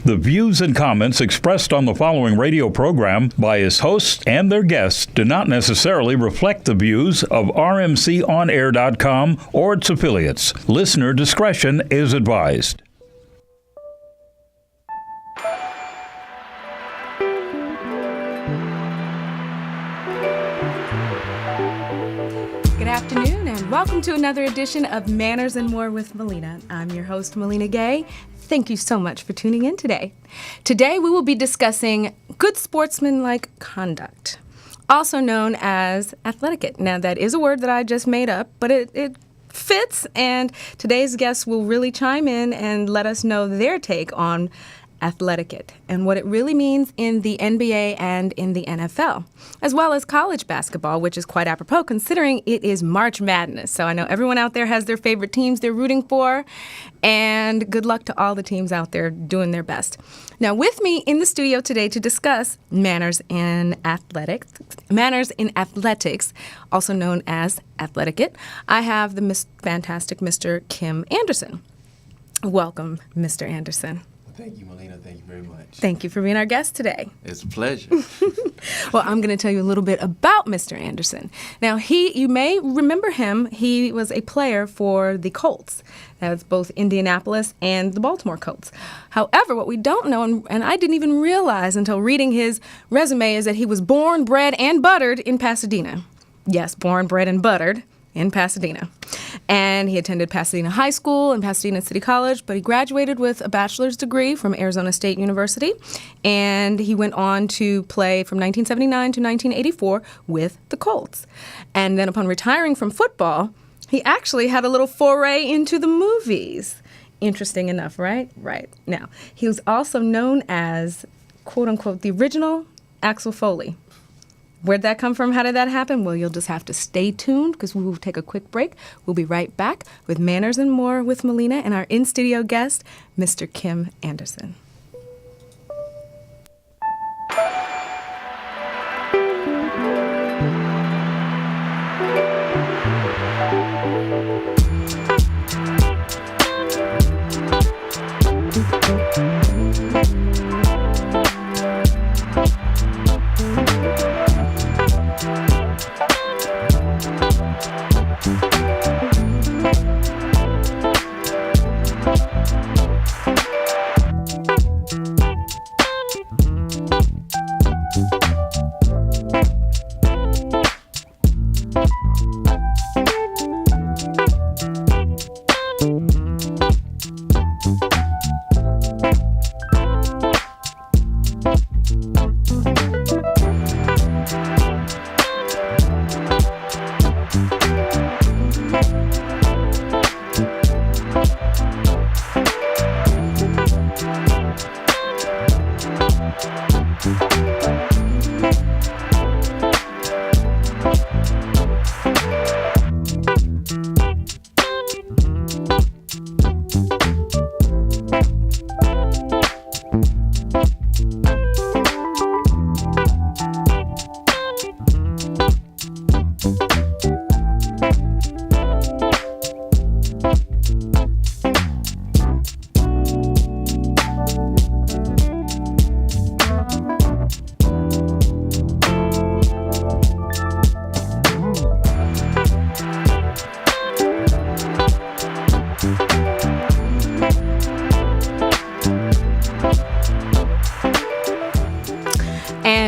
The views and comments expressed on the following radio program by its hosts and their guests do not necessarily reflect the views of rmconair.com or its affiliates. Listener discretion is advised. Good afternoon and welcome to another edition of Manners and More with Millena. I'm your host, Millena Gay. Thank you so much for tuning in today. Today we will be discussing good sportsmanlike conduct, also known as athletiquette. Now that is a word that I just made up, but it fits, and today's guests will really chime in and let us know their take on athletiquette and what it really means in the NBA and in the NFL, as well as college basketball, which is quite apropos considering it is March Madness. So I know everyone out there has their favorite teams they're rooting for, and good luck to all the teams out there doing their best. Now, with me in the studio today to discuss manners in athletics, also known as athletiquette, I have the fantastic Mr. Kim Anderson. Welcome, Mr. Anderson. Thank you, Millena. Thank you very much. Thank you for being our guest today. It's a pleasure. Well, I'm going to tell you a little bit about Mr. Anderson. Now, you may remember him. He was a player for the Colts. That's both Indianapolis and the Baltimore Colts. However, what we don't know, and I didn't even realize until reading his resume, is that he was born, bred, and buttered in Pasadena. Yes, born, bred, and buttered in Pasadena. And he attended Pasadena High School and Pasadena City College, but he graduated with a bachelor's degree from Arizona State University, and he went on to play from 1979 to 1984 with the Colts. And then upon retiring from football, he actually had a little foray into the movies. Interesting enough, right? Right. Now, he was also known as, quote-unquote, the original Axel Foley. Where'd that come from? How did that happen? Well, you'll just have to stay tuned because we will take a quick break. We'll be right back with Manners and More with Millena and our in-studio guest, Mr. Kim Anderson.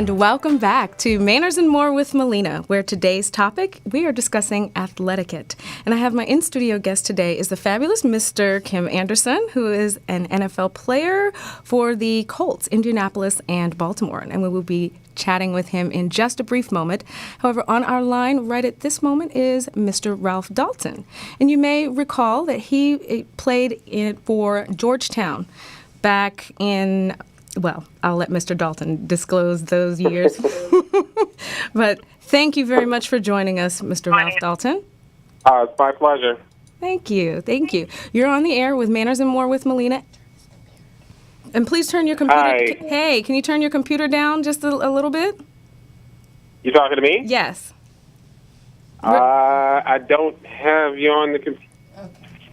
Welcome back to Manners and More with Millena, where today's topic, we are discussing athletiquette. And I have my in-studio guest today is the fabulous Mr. Kim Anderson, who is an NFL player for the Colts, Indianapolis, and Baltimore. And we will be chatting with him in just a brief moment. However, on our line right at this moment is Mr. Ralph Dolton. And you may recall that he played for Georgetown back in... Well, I'll let Mr. Dolton disclose those years. But thank you very much for joining us, Mr. Ralph Dolton. It's my pleasure. Thank you. Thank you. You're on the air with Manners and More with Millena. And please turn your computer... Hi. Hey, can you turn your computer down just a little bit? You talking to me? Yes. I don't have you on the computer.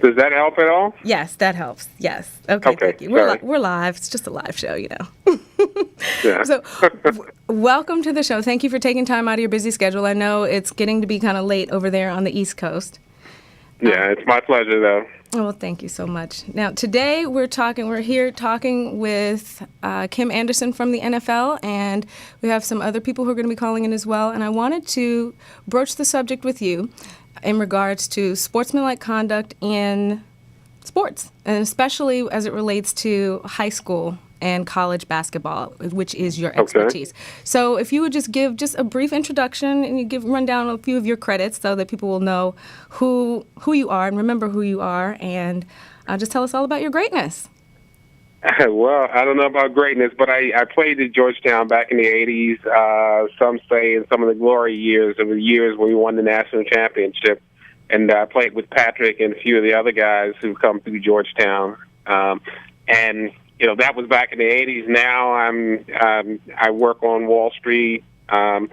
Does that help at all? Yes, that helps. Yes. Okay, thank you. We're live. It's just a live show, you know. Yeah. So, welcome to the show. Thank you for taking time out of your busy schedule. I know it's getting to be kind of late over there on the East Coast. Yeah, it's my pleasure, though. Well, thank you so much. Now, today we're here talking with Kim Anderson from the NFL, and we have some other people who are going to be calling in as well. And I wanted to broach the subject with you in regards to sportsmanlike conduct in sports, and especially as it relates to high school and college basketball, which is your expertise. Okay. So if you would just give just a brief introduction and you run down a few of your credits so that people will know who you are and remember who you are, and just tell us all about your greatness. Well, I don't know about greatness, but I played at Georgetown back in the 80s. Some say in some of the glory years, of the years when we won the national championship. And I played with Patrick and a few of the other guys who come through Georgetown. And you know, that was back in the 80s. Now I work on Wall Street, and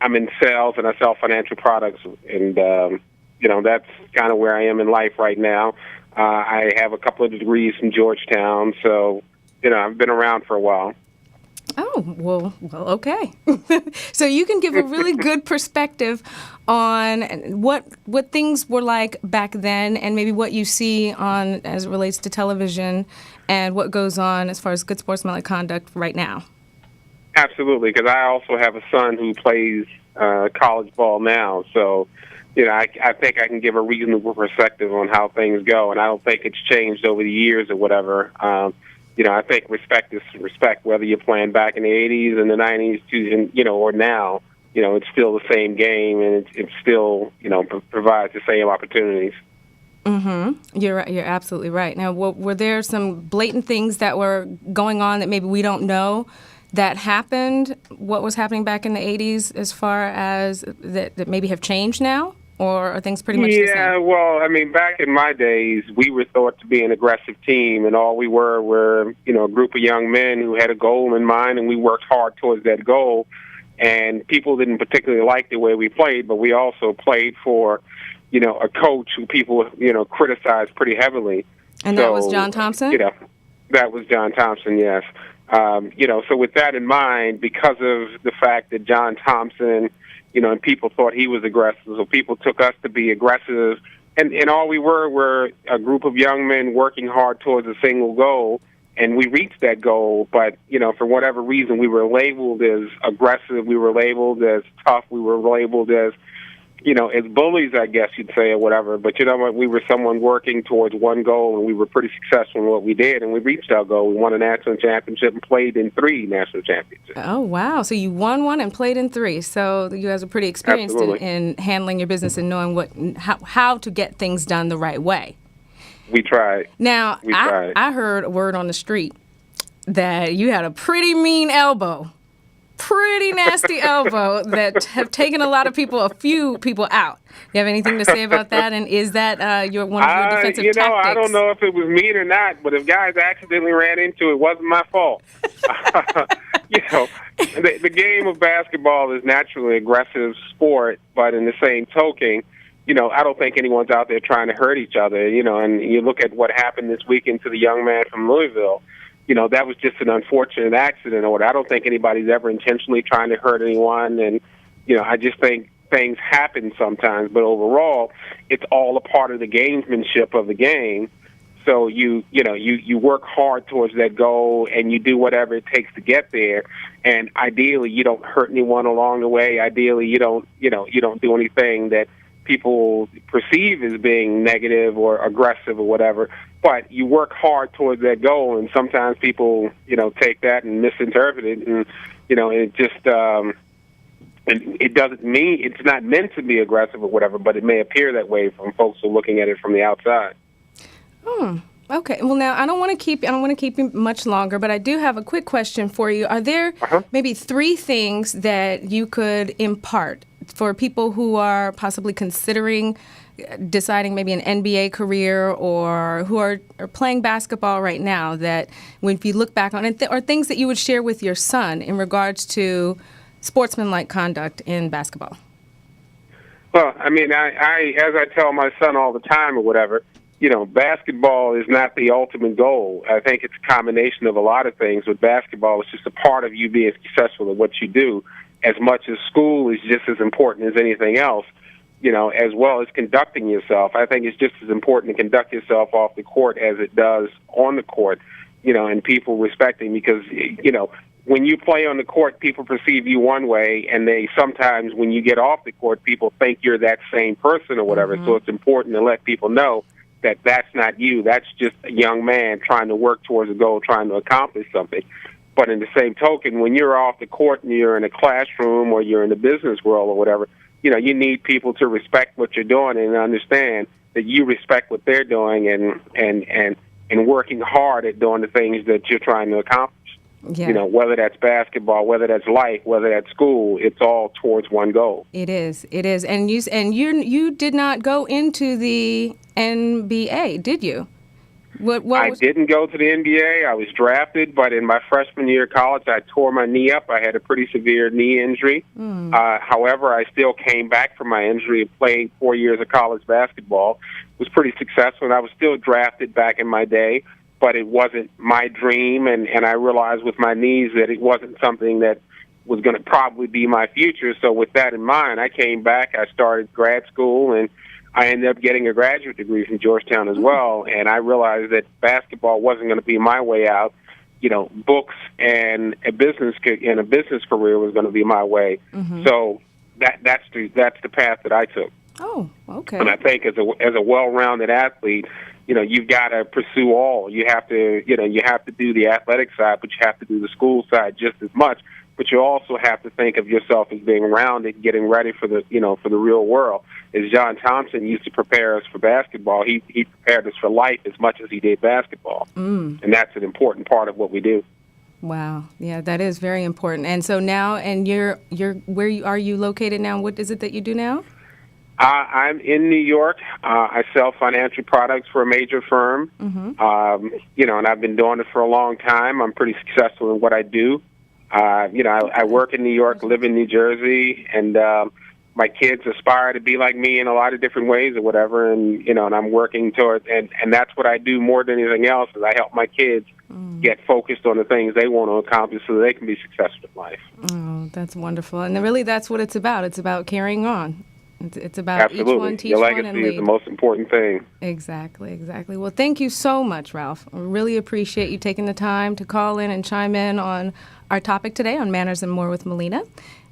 I'm in sales, and I sell financial products. And, you know, that's kind of where I am in life right now. I have a couple of degrees from Georgetown, so, you know, I've been around for a while. Oh, well, okay. So you can give a really good perspective on what things were like back then, and maybe what you see on as it relates to television and what goes on as far as good sportsmanlike conduct right now. Absolutely, because I also have a son who plays college ball now, so you know, I think I can give a reasonable perspective on how things go, and I don't think it's changed over the years or whatever. You know, I think respect is respect, whether you're playing back in the 80s and the 90s, you know, or now. You know, it's still the same game, and it still, you know, provides the same opportunities. Mm-hmm. You're right. You're absolutely right. Now, were there some blatant things that were going on that maybe we don't know that happened? What was happening back in the 80s as far as that maybe have changed now? Or are things pretty much the same? Yeah, well, I mean, back in my days, we were thought to be an aggressive team, and all we were, you know, a group of young men who had a goal in mind, and we worked hard towards that goal. And people didn't particularly like the way we played, but we also played for, you know, a coach who people, you know, criticized pretty heavily. And that was John Thompson? You know, that was John Thompson, yes. You know, so with that in mind, because of the fact that John Thompson, you know, and people thought he was aggressive, so people took us to be aggressive. And all we were a group of young men working hard towards a single goal, and we reached that goal. But, you know, for whatever reason, we were labeled as aggressive, we were labeled as tough, we were labeled as, you know, as bullies, I guess you'd say, or whatever. But you know what? We were someone working towards one goal, and we were pretty successful in what we did, and we reached our goal. We won a national championship and played in 3 national championships. Oh, wow. So you won 1 and played in 3. So you guys are pretty experienced in handling your business and knowing how to get things done the right way. We tried. Now, I heard a word on the street that you had a pretty mean elbow. Pretty nasty elbow that have taken a few people out. You have anything to say about that? And is that one of your defensive you know, tactics? I don't know if it was mean or not, but if guys accidentally ran into it, wasn't my fault. You know, the game of basketball is naturally an aggressive sport, but in the same token, you know, I don't think anyone's out there trying to hurt each other. You know, and you look at what happened this weekend to the young man from Louisville. You know, that was just an unfortunate accident or what. I don't think anybody's ever intentionally trying to hurt anyone. And, you know, I just think things happen sometimes. But overall, it's all a part of the gamesmanship of the game. So you work hard towards that goal, and you do whatever it takes to get there. And ideally, you don't hurt anyone along the way. Ideally, you don't do anything that people perceive as being negative or aggressive or whatever. But you work hard towards that goal, and sometimes people, you know, take that and misinterpret it, and you know, it just it doesn't mean it's not meant to be aggressive or whatever, but it may appear that way from folks who are looking at it from the outside. Okay. Well, now I don't want to keep you much longer, but I do have a quick question for you. Are there maybe 3 things that you could impart for people who are possibly considering deciding maybe an NBA career or who are playing basketball right now, that when if you look back on it, or things that you would share with your son in regards to sportsmanlike conduct in basketball? Well, I mean, I as I tell my son all the time or whatever, basketball is not the ultimate goal. I think it's a combination of a lot of things. With basketball, it's just a part of you being successful at what you do, as much as school is just as important as anything else, as well as conducting yourself. I think it's just as important to conduct yourself off the court as it does on the court, and people respecting, because, when you play on the court, people perceive you one way, and they sometimes, when you get off the court, people think you're that same person or whatever. So it's important to let people know that that's not you. That's just a young man trying to work towards a goal, trying to accomplish something. But in the same token, when you're off the court and you're in a classroom or you're in the business world or whatever, you need people to respect what you're doing and understand that you respect what they're doing and working hard at doing the things that you're trying to accomplish. Yeah. Whether that's basketball, whether that's life, whether that's school, it's all towards one goal. It is. And you did not go into the NBA, did you? I didn't go to the NBA. I was drafted, but in my freshman year of college, I tore my knee up. I had a pretty severe knee injury. However, I still came back from my injury and played 4 years of college basketball. Was pretty successful, and I was still drafted back in my day, but it wasn't my dream, and I realized with my knees that it wasn't something that was going to probably be my future. So with that in mind, I came back, I started grad school, and I ended up getting a graduate degree from Georgetown as well, and I realized that basketball wasn't going to be my way out. Books and a business career was going to be my way. So that's the path that I took. Oh, okay. And I think as a well-rounded athlete, you've got to pursue all. You have to do the athletic side, but you have to do the school side just as much. But you also have to think of yourself as being rounded, getting ready for the real world. As John Thompson used to prepare us for basketball, he prepared us for life as much as he did basketball, and that's an important part of what we do. Wow, yeah, that is very important. And so now, and you're where are you located now? What is it that you do now? I'm in New York. I sell financial products for a major firm, and I've been doing it for a long time. I'm pretty successful in what I do. I work in New York, live in New Jersey, and my kids aspire to be like me in a lot of different ways or whatever, and I'm working towards, and that's what I do more than anything else, is I help my kids get focused on the things they want to accomplish so they can be successful in life. Oh, that's wonderful. And really that's what it's about. It's about carrying on. It's about Absolutely. Each one teach Your one legacy and lead. is the most important thing. Exactly. Well, thank you so much, Ralph. I really appreciate you taking the time to call in and chime in on our topic today on Manners and More with Millena.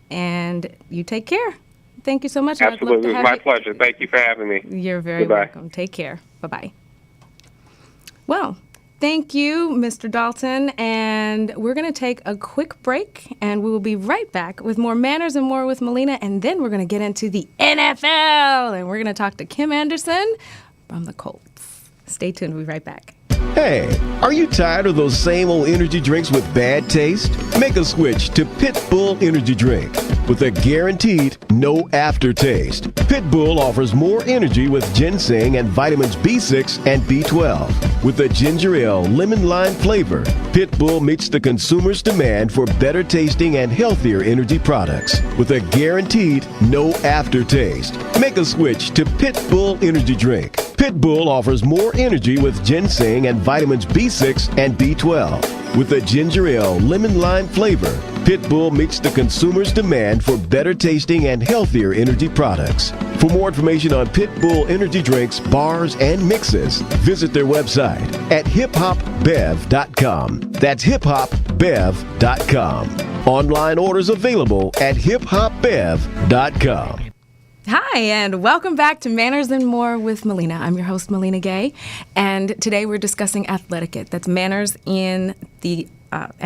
And you take care. Thank you so much. Absolutely. It was my pleasure. Thank you for having me. You're very welcome. Take care. Bye-bye. Well, thank you, Mr. Dolton. And we're going to take a quick break, and we will be right back with more Manners and More with Millena. And then we're going to get into the NFL, and we're going to talk to Kim Anderson from the Colts. Stay tuned. We'll be right back. Hey, are you tired of those same old energy drinks with bad taste? Make a switch to Pit Bull Energy Drink. With a guaranteed no aftertaste, Pit Bull offers more energy with ginseng and vitamins B6 and B12. With a ginger ale lemon lime flavor, Pit Bull meets the consumer's demand for better tasting and healthier energy products. With a guaranteed no aftertaste, make a switch to Pit Bull Energy Drink. Pit Bull offers more energy with ginseng and vitamins B6 and B12. With a ginger ale lemon lime flavor, Pit Bull meets the consumer's demand for better tasting and healthier energy products. For more information on Pit Bull energy drinks, bars, and mixes, visit their website at hiphopbev.com. That's hiphopbev.com. Online orders available at hiphopbev.com. Hi, and welcome back to Manners and More with Millena. I'm your host, Millena Gay, and today we're discussing athletiquette. That's manners in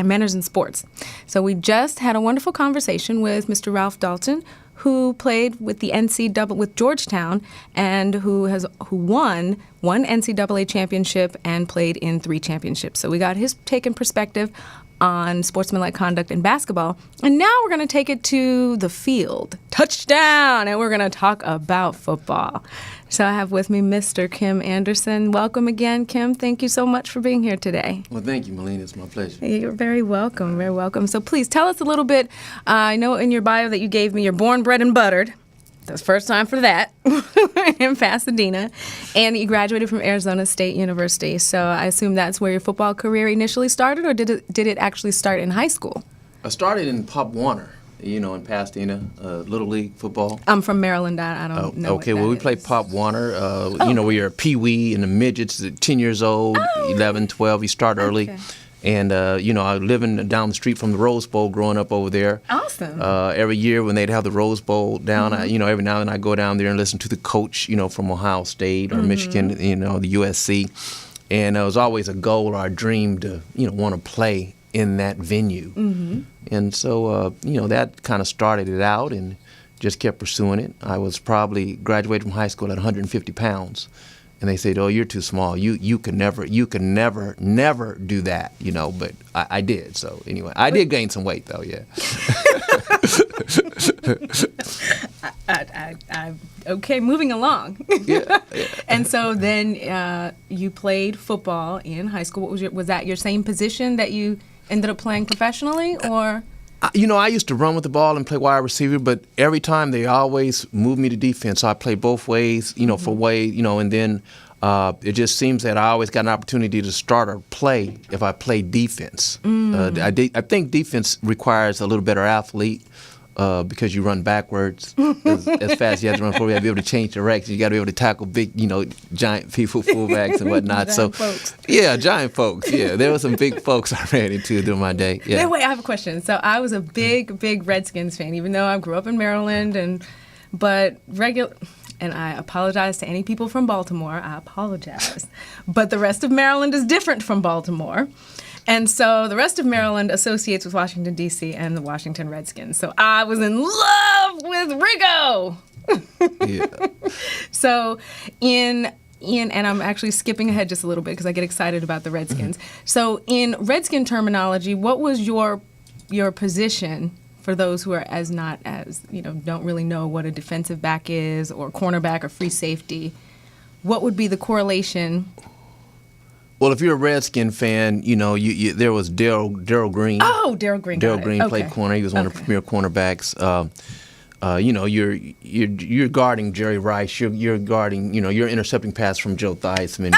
manners in sports. So we just had a wonderful conversation with Mr. Ralph Dolton, who played with the with Georgetown, and who won one NCAA championship and played in 3 championships. So we got his take and perspective on sportsmanlike conduct in basketball. And now we're going to take it to the field. Touchdown! And we're going to talk about football. So I have with me Mr. Kim Anderson. Welcome again, Kim. Thank you so much for being here today. Well, thank you, Millena. It's my pleasure. You're very welcome, very welcome. So please tell us a little bit. I know in your bio that you gave me you're born, bred, and buttered That's the first time for that in Pasadena. And you graduated from Arizona State University. So I assume that's where your football career initially started, or did it actually start in high school? I started in Pop Warner, in Pasadena, Little League football. I'm from Maryland. I don't know. Okay, what well, that we played is. Pop Warner. We are Pee-wee and the midgets, 10 years old, 11, 12. You start early. Okay. And, I living down the street from the Rose Bowl growing up over there. Awesome. Every year when they'd have the Rose Bowl down, every now and then I go down there and listen to the coach, from Ohio State or Michigan, the USC. And it was always a goal or a dream to, want to play in that venue. And so, that kind of started it out and just kept pursuing it. I was probably graduated from high school at 150 pounds. And they said, "Oh, you're too small. You can never do that." But I did. So anyway, I did gain some weight though. Yeah. Okay, moving along. Yeah. And so then you played football in high school. Was that your same position that you ended up playing professionally, or? I used to run with the ball and play wide receiver, but every time they always moved me to defense. So I played both ways, for way, and then it just seems that I always got an opportunity to start or play if I played defense. I think defense requires a little better athlete. Because you run backwards as fast as you have to run forward. You have to be able to change direction. You got to be able to tackle big, giant people, fullbacks and whatnot. Giant folks. Yeah, giant folks. Yeah, there were some big folks I ran into during my day. Yeah. Wait, I have a question. So I was a big Redskins fan, even though I grew up in Maryland, and I apologize to any people from Baltimore. I apologize. But the rest of Maryland is different from Baltimore. And so the rest of Maryland associates with Washington, D.C. and the Washington Redskins. So I was in love with Rigo. Yeah. So and I'm actually skipping ahead just a little bit because I get excited about the Redskins. So in Redskin terminology, what was your position for those who are don't really know what a defensive back is, or cornerback or free safety? What would be the correlation? Well, if you're a Redskin fan, there was Darryl Green. Oh, Darryl Green. Darryl Green Okay. played corner. He was one of the premier cornerbacks. You're guarding Jerry Rice. You're guarding. You're intercepting pass from Joe Theismann.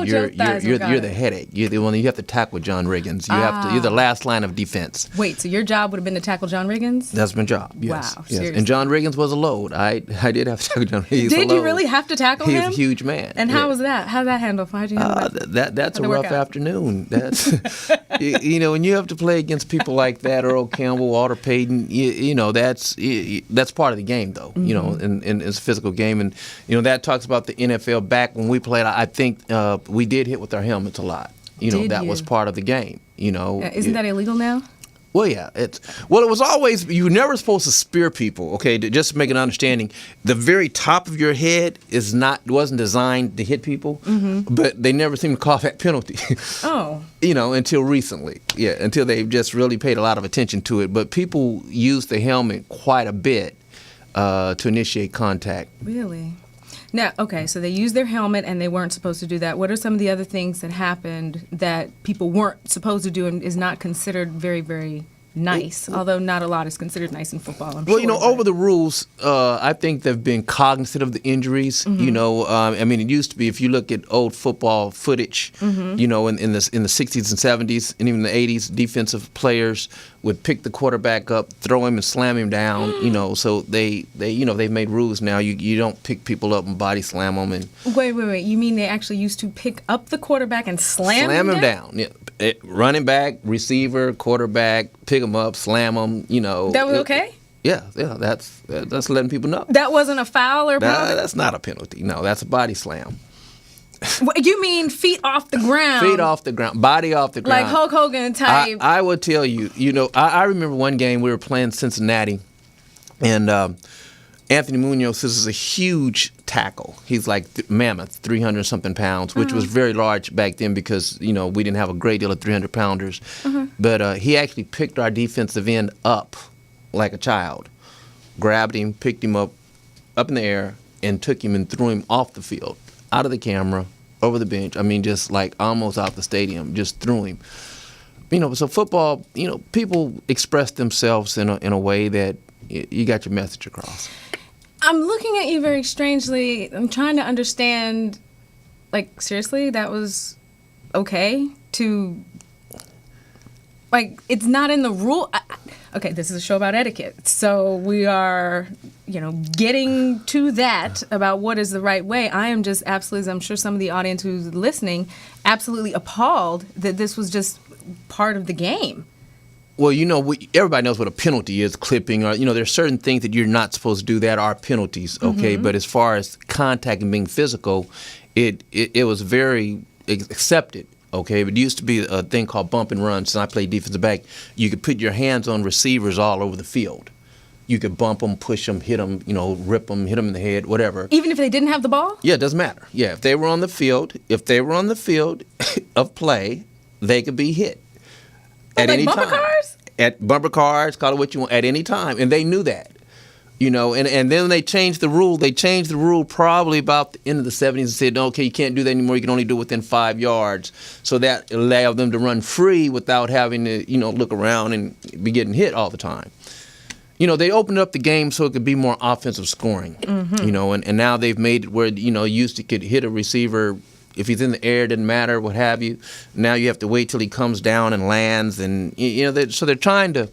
Joe Theismann, You're the headache. You're the one you have to tackle John Riggins. You're the last line of defense. Wait, so your job would have been to tackle John Riggins? That's my job. Yes. Wow, Yes. seriously. And John Riggins was a load. I did have to tackle John. He's a Did you load. really have to tackle him? He's a huge man. And how was that? How did that handle? How did you handle that? That's How'd a it work rough out? afternoon. That's when you have to play against people like that, Earl Campbell, Walter Payton. That's part of the game, though. And it's a physical game, and that talks about the NFL. Back when we played, I think we did hit with our helmets a lot. That was part of the game. Isn't that illegal now? Well, yeah. It was always, you were never supposed to spear people, okay? Just to make an understanding, the very top of your head wasn't designed to hit people, but they never seemed to call that penalty. Oh. Until recently. Yeah, until they just really paid a lot of attention to it. But people use the helmet quite a bit to initiate contact. Really? Now, okay, so they used their helmet and they weren't supposed to do that. What are some of the other things that happened that people weren't supposed to do and is not considered very, very nice? Although not a lot is considered nice in football, I'm sure. Well, over the rules, I think they've been cognizant of the injuries. It used to be, if you look at old football footage, in the 60s and 70s and even the 80s, defensive players would pick the quarterback up, throw him and slam him down. So they've made rules now. You don't pick people up and body slam them and Wait. You mean they actually used to pick up the quarterback and slam him down? Yeah. Running back, receiver, quarterback, pick them up, slam them. That was okay? Yeah. That's letting people know. That wasn't a foul or penalty? That's not a penalty. No, that's a body slam. You mean feet off the ground? Feet off the ground, body off the ground. Like Hulk Hogan type. I would tell you, I remember one game we were playing Cincinnati, and Anthony Munoz is a huge tackle. He's like mammoth, 300-something pounds, which was very large back then because, we didn't have a great deal of 300-pounders. But he actually picked our defensive end up like a child, grabbed him, picked him up in the air, and took him and threw him off the field, out of the camera, over the bench. I mean, just like almost out the stadium, just threw him. So football, people express themselves in a way that you got your message across. I'm looking at you very strangely. I'm trying to understand, like, seriously, that was okay to, like, it's not in the rule. Okay, this is a show about etiquette. So we are, getting to that about what is the right way. I am just absolutely, I'm sure some of the audience who's listening, absolutely appalled that this was just part of the game. Well, everybody knows what a penalty is, clipping, or, there's certain things that you're not supposed to do that are penalties, okay? Mm-hmm. But as far as contact and being physical, it was very accepted, okay? But it used to be a thing called bump and run. Since I played defensive back, you could put your hands on receivers all over the field. You could bump them, push them, hit them, rip them, hit them in the head, whatever. Even if they didn't have the ball? Yeah, it doesn't matter. Yeah, if they were on the field of play, they could be hit. At any bumper time. Cars? At bumper cars, call it what you want, at any time. And they knew that. And then they changed the rule. They changed the rule probably about the end of the 70s and said, okay, you can't do that anymore. You can only do it within 5 yards. So that allowed them to run free without having to, look around and be getting hit all the time. They opened up the game so it could be more offensive scoring, mm-hmm. And now they've made it where, used to could hit a receiver. If he's in the air, it doesn't matter, what have you. Now you have to wait till he comes down and lands. And, so they're trying to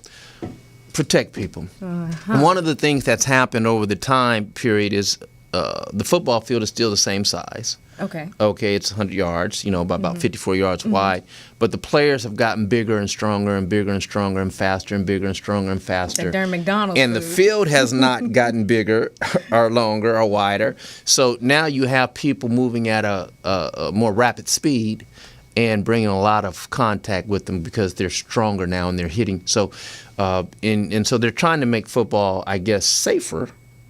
protect people. Uh-huh. One of the things that's happened over the time period is the football field is still the same size. Okay. Okay, it's 100 yards, about mm-hmm. 54 yards mm-hmm. wide. But the players have gotten bigger and stronger and bigger and stronger and faster and bigger and stronger and faster. That darn McDonald's and food. The field has not gotten bigger or longer or wider. So now you have people moving at a more rapid speed and bringing a lot of contact with them because they're stronger now and they're hitting. So, and so they're trying to make football, I guess, safer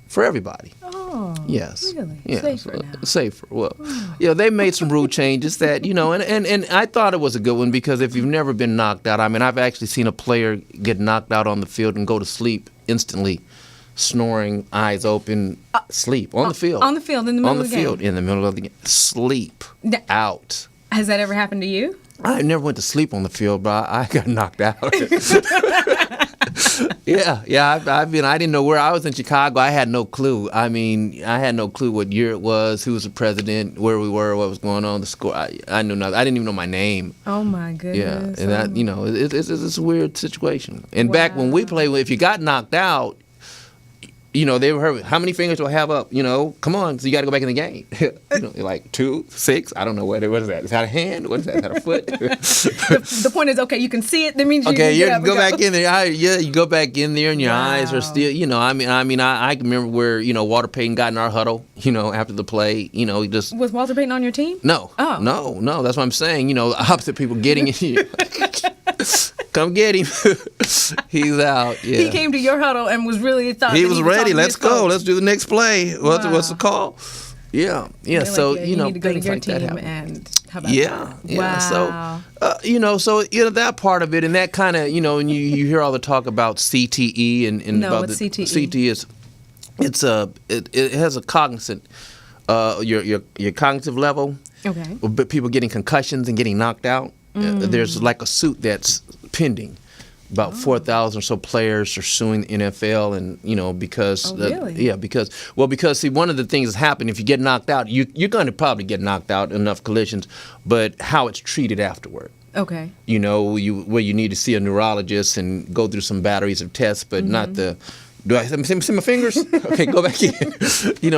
for everybody. Oh, yes. Really? Yeah, safer now. Safer. Well, they made some rule changes that, and I thought it was a good one because if you've never been knocked out, I mean, I've actually seen a player get knocked out on the field and go to sleep instantly, snoring, eyes open, sleep on the field. On the field in the middle of the game. On the field in the middle of the game. Sleep out. Has that ever happened to you? I never went to sleep on the field, but I got knocked out. Yeah. I didn't know where I was in Chicago. I had no clue. I mean, I had no clue what year it was, who was the president, where we were, what was going on, the score. I knew nothing. I didn't even know my name. Oh my goodness. Yeah, and it's a weird situation. And back when we played, if you got knocked out, they were how many fingers do I have up? Come on, so you got to go back in the game. Like 2, 6. I don't know what is that? Is that a hand? What is that? Is that a foot? the point is, okay, you can see it. That means you can go back in there. You go back in there, and your eyes are still. I can remember where Walter Payton got in our huddle. After the play, he just was Walter Payton on your team? No. Oh. No. That's what I'm saying. Opposite people getting in. Come get him. He's out. Yeah. He came to your huddle and was really thought he was ready. Let's go. Let's do the next play. What's the call? Yeah. Really, so you need to go to things your like team that happen. and how about Yeah. Wow. So that part of it and that kind of and you hear all the talk about CTE and about what's CTE? CTE it has a cognizant your cognitive level. Okay. But people getting concussions and getting knocked out. There's like a suit that's pending. About 4,000 or so players are suing the NFL, and because really? because see, one of the things that's happened if you get knocked out, you're going to probably get knocked out in enough collisions, but how it's treated afterward. Okay. Where you need to see a neurologist and go through some batteries of tests, but not the. Do I see my fingers? Okay, go back in.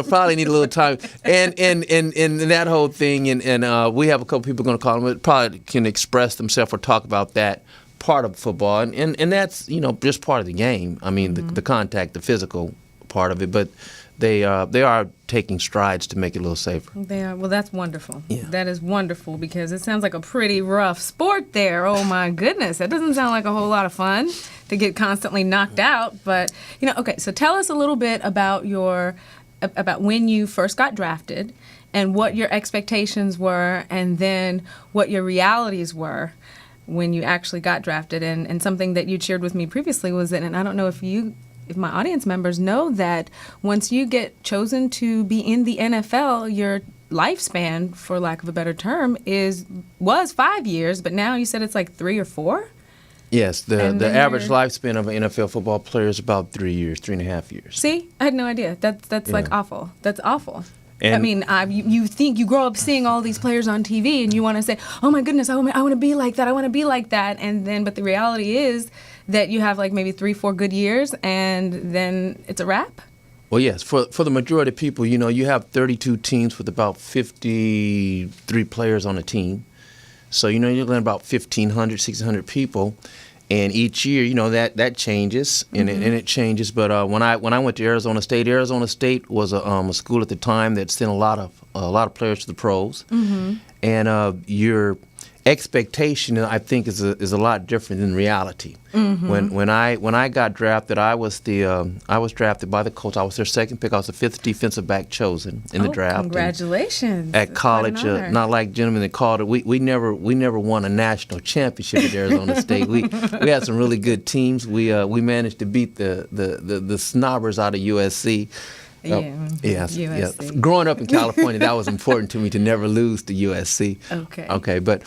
Probably need a little time. And that whole thing, and we have a couple people going to call them, that probably can express themselves or talk about that part of football, and that's just part of the game. I mean, the contact, the physical part of it, but they are taking strides to make it a little safer. They are. Well, that's wonderful. Yeah. That is wonderful because it sounds like a pretty rough sport there. Oh my goodness, that doesn't sound like a whole lot of fun to get constantly knocked out. But okay. So tell us a little bit about about when you first got drafted and what your expectations were, and then what your realities were when you actually got drafted. And something that you shared with me previously was that, and I don't know if my audience members know that once you get chosen to be in the NFL, your lifespan, for lack of a better term, was 5 years, but now you said it's like 3 or 4? Yes, the And then average you're- lifespan of an NFL football player is about 3 years, 3.5 years. See, I had no idea. That's like awful. That's awful. I And- mean, you think you grow up seeing all these players on TV, and you want to say, "Oh my goodness, I want to be like that. I want to be like that." And then, but the reality is that you have like maybe 3-4 good years, and then it's a wrap. Well, yes, for the majority of people, you know, you have 32 teams with about 53 players on a team. So, you know, you're looking at about 1,500, 1,600 people. And each year, you know, that changes, and it changes. But when I went to Arizona State was a school at the time that sent a lot of players to the pros. And your expectation, I think, is a lot different than reality. When I got drafted, I was drafted by the Colts. I was their second pick. I was the 5th defensive back chosen in the draft. Congratulations! At That's quite an college, honor. not like gentlemen that called it. We never won a national championship at Arizona State. We had some really good teams. We managed to beat the snobbers out of USC. Yes. USC. Growing up in California, that was important to me to never lose to USC. Okay. Okay, but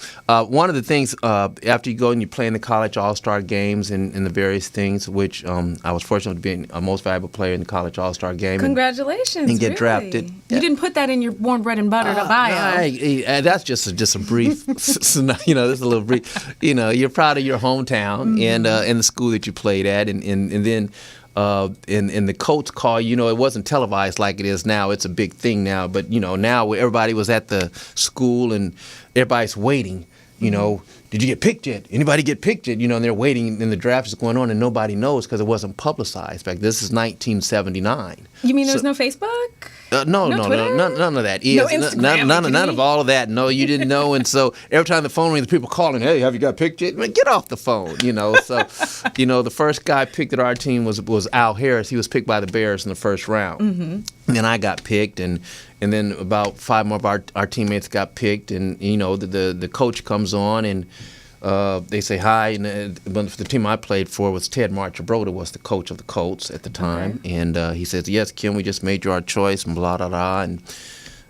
one of the things after you go and you play in the college all-star games and the various things, which I was fortunate to be a most valuable player in the college all-star game. Congratulations! And get really? drafted. You didn't put that in your born bread and butter bio. That's just a brief. You know, this is a little brief. You know, you're proud of your hometown and the school that you played at, and then. In the Colts call, you know, it wasn't televised like it is now. It's a big thing now. But, you know, now everybody was at the school and everybody's waiting. You know, did you get picked yet? Anybody get picked yet? You know, and they're waiting and the draft is going on and nobody knows because it wasn't publicized. In fact, this is 1979. You mean there's no Facebook? No, Twitter? none of that. No Yes, Instagram, none of all of that. No, you didn't know. And so every time the phone rings, the people calling, hey, have you got picked yet? Man, get off the phone, you know. So, you know, the first guy picked at our team was Al Harris. He was picked by the Bears in the first round. And then I got picked, and then about 5 more of our teammates got picked. And, you know, the coach comes on and they say hi, and the team I played for was Ted Marchibroda, was the coach of the Colts at the time, and he says, "Yes, Kim, we just made you our choice," and blah blah blah, and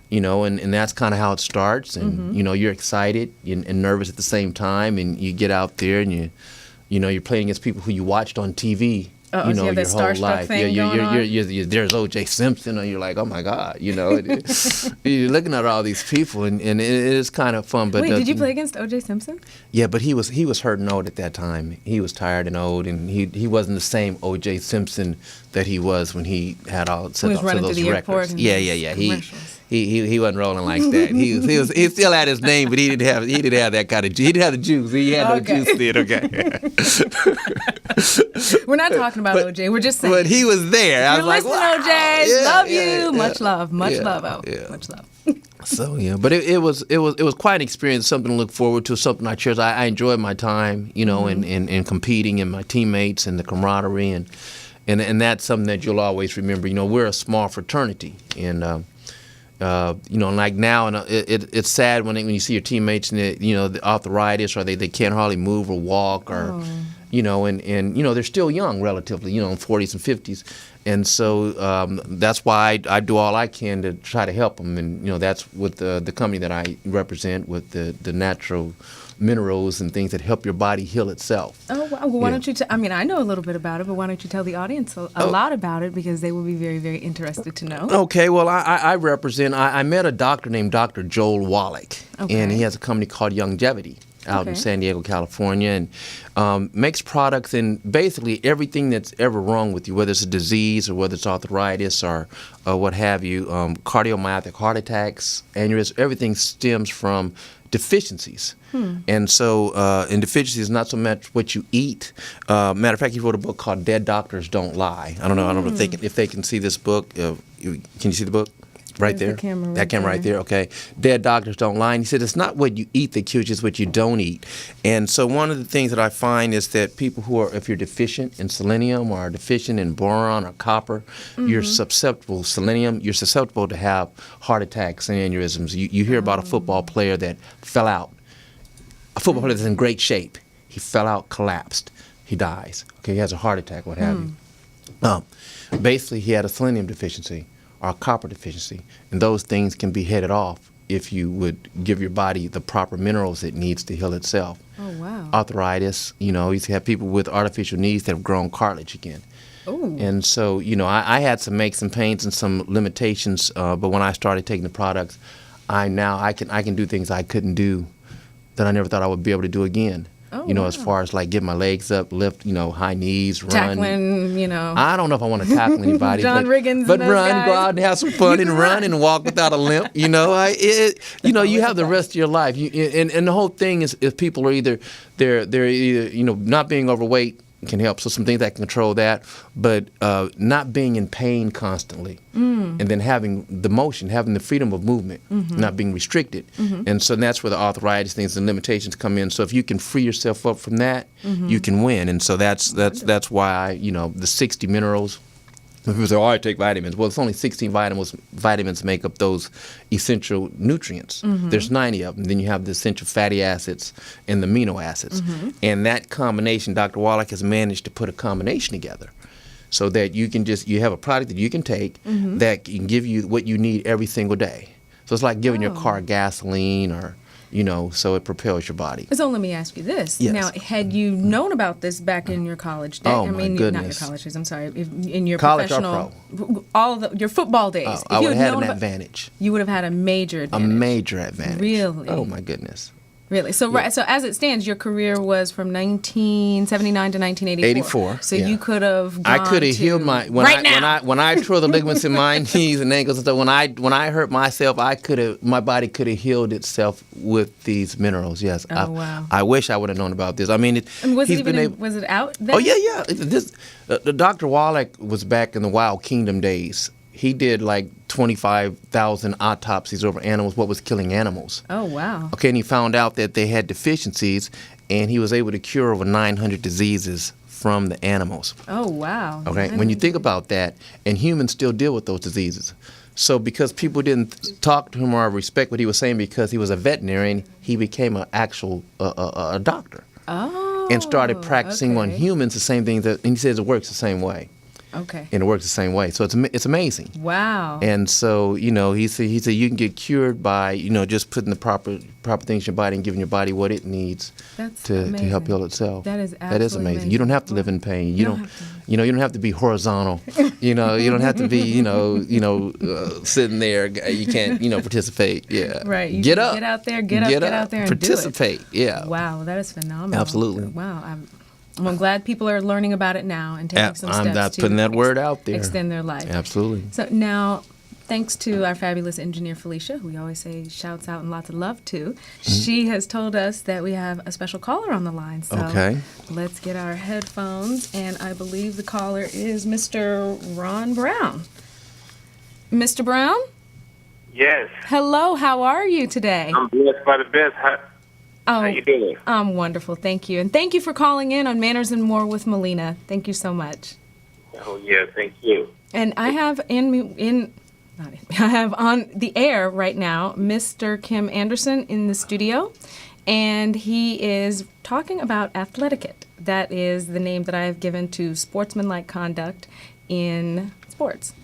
you know, and that's kind of how it starts, and you know, you're excited and nervous at the same time, and you get out there and you know, you're playing against people who you watched on TV. Oh, You so know, you have your that whole starstruck life. thing going on? There's O.J. Simpson, and you're like, oh my God, you know. You're looking at all these people, and it is kind of fun. But Wait, did you play against O.J. Simpson? yeah, but he was hurt and old at that time. He was tired and old, and he wasn't the same O.J. Simpson that he was when he had all set was up running those through the airport records. and Yeah. commercials. He wasn't rolling like that. He still had his name, but he didn't have that kind of. He didn't have the juice. He had Okay. no juice then. Okay. We're not talking about O.J. We're just saying. But he was there. I You're was like, listening, wow. O.J. Yeah, Love yeah, you. Much love. Much yeah, love. Oh, yeah. much love. So yeah, but it was quite an experience, something to look forward to, something I cherish. I enjoyed my time, you know, in competing, and my teammates and the camaraderie, and that's something that you'll always remember. You know, we're a small fraternity, and you know, like now, and it's sad when you see your teammates and you know, arthritis, or they can't hardly move or walk, or you know, and you know, they're still young relatively, you know, in 40s and 50s. And so that's why I do all I can to try to help them. And, you know, that's with the company that I represent, with the natural minerals and things that help your body heal itself. Oh, wow. Well, why don't you I mean, I know a little bit about it, but why don't you tell the audience a lot about it, because they will be very, very interested to know. Okay, well, I represent, I met a doctor named Dr. Joel Wallach, and he has a company called Longevity out in San Diego, California, and makes products and basically everything that's ever wrong with you, whether it's a disease or whether it's arthritis or what have you, cardiomyopathic heart attacks, aneurysms, everything stems from deficiencies. And so, and deficiency is not so much what you eat. Matter of fact, he wrote a book called Dead Doctors Don't Lie. I don't know if they can see this book. Can you see the book? Right There's there? the camera that right camera right there, okay. Dead Doctors Don't Lie. And he said, it's not what you eat that kills you, it's what you don't eat. And so one of the things that I find is that people who are, if you're deficient in selenium or deficient in boron or copper, you're susceptible, selenium, you're susceptible to have heart attacks and aneurysms. You hear about a football player that fell out. A football player that's in great shape. He fell out, collapsed. He dies. Okay, he has a heart attack, what have you. Basically, he had a selenium deficiency or copper deficiency, and those things can be headed off if you would give your body the proper minerals it needs to heal itself. Oh, wow. arthritis. You used to have people with artificial knees that have grown cartilage again. Oh. And so, I had some aches and pains and some limitations, but when I started taking the products, I can do things I couldn't do that I never thought I would be able to do again. Oh, As far as like get my legs up, lift, high knees, run. Tackling, I don't know if I want to tackle anybody, John Riggins but and those run, guys. go out and have some fun and run and walk without a limp. You have the rest of your life. And the whole thing is, if people are either not being overweight can help. So some things that can control that, but not being in pain constantly, and then having the motion, having the freedom of movement, not being restricted, and so that's where the arthritis things and limitations come in. So if you can free yourself up from that, you can win. And so that's why the 60 minerals. People say, I take vitamins. Well, it's only 16 vitamins make up those essential nutrients. There's 90 of them. Then you have the essential fatty acids and the amino acids. And that combination, Dr. Wallach has managed to put a combination together so that you have a product that you can take that can give you what you need every single day. So it's like giving your car gasoline or so it propels your body. So let me ask you this. Yes. Now, had you known about this back in your college days? Oh, I my mean, goodness. not your college days, I'm sorry. In your College or professional, your football days. Oh, If I you would have had known an about- advantage. You would have had a major A advantage. major advantage. Really? Oh, my goodness. Really? So right. So as it stands, your career was from 1979 to 1984. 84. So yeah. you could have. I could have healed my when I tore the ligaments in my knees and ankles and stuff. When I hurt myself, my body could have healed itself with these minerals. Yes. Oh, wow. I wish I would have known about this. I mean, And was he's it been even? able. Was it out then? Oh yeah. This the Dr. Wallach was back in the Wild Kingdom days. He did like 25,000 autopsies over animals. What was killing animals? Oh wow. Okay, and he found out that they had deficiencies, and he was able to cure over 900 diseases from the animals. Oh wow. Okay, when you think about that, and humans still deal with those diseases. So because people didn't talk to him or respect what he was saying because he was a veterinarian, he became an actual a doctor. Oh. And started practicing on okay. humans the same thing and he says it works the same way. Okay. And it works the same way. So it's amazing. Wow. And so, he said you can get cured by, just putting the proper things in your body and giving your body what it needs That's to amazing. help heal itself. That is That is absolutely amazing. You don't have to live in pain. You don't have to be horizontal. You don't have to be, sitting there. You can't, participate. Yeah. Right. You Get can up. Get out there. Get out there and participate. do it. Yeah. Wow, that is phenomenal. Absolutely. Wow. I'm glad people are learning about it now and taking some steps I'm not to putting that word out there. extend their life. Absolutely. So now, thanks to our fabulous engineer Felicia, who we always say shouts out and lots of love to, she has told us that we have a special caller on the line. So Okay. let's get our headphones, and I believe the caller is Mr. Ron Brown. Mr. Brown? Yes, Hello, how are you today? I'm blessed by the best. How you doing? I'm wonderful, thank you. And thank you for calling in on Manners and More with Millena. Thank you so much. Oh yeah, thank you. And I have I have on the air right now Mr. Kim Anderson in the studio, and he is talking about athletiquette. That is the name that I have given to sportsmanlike conduct in sports.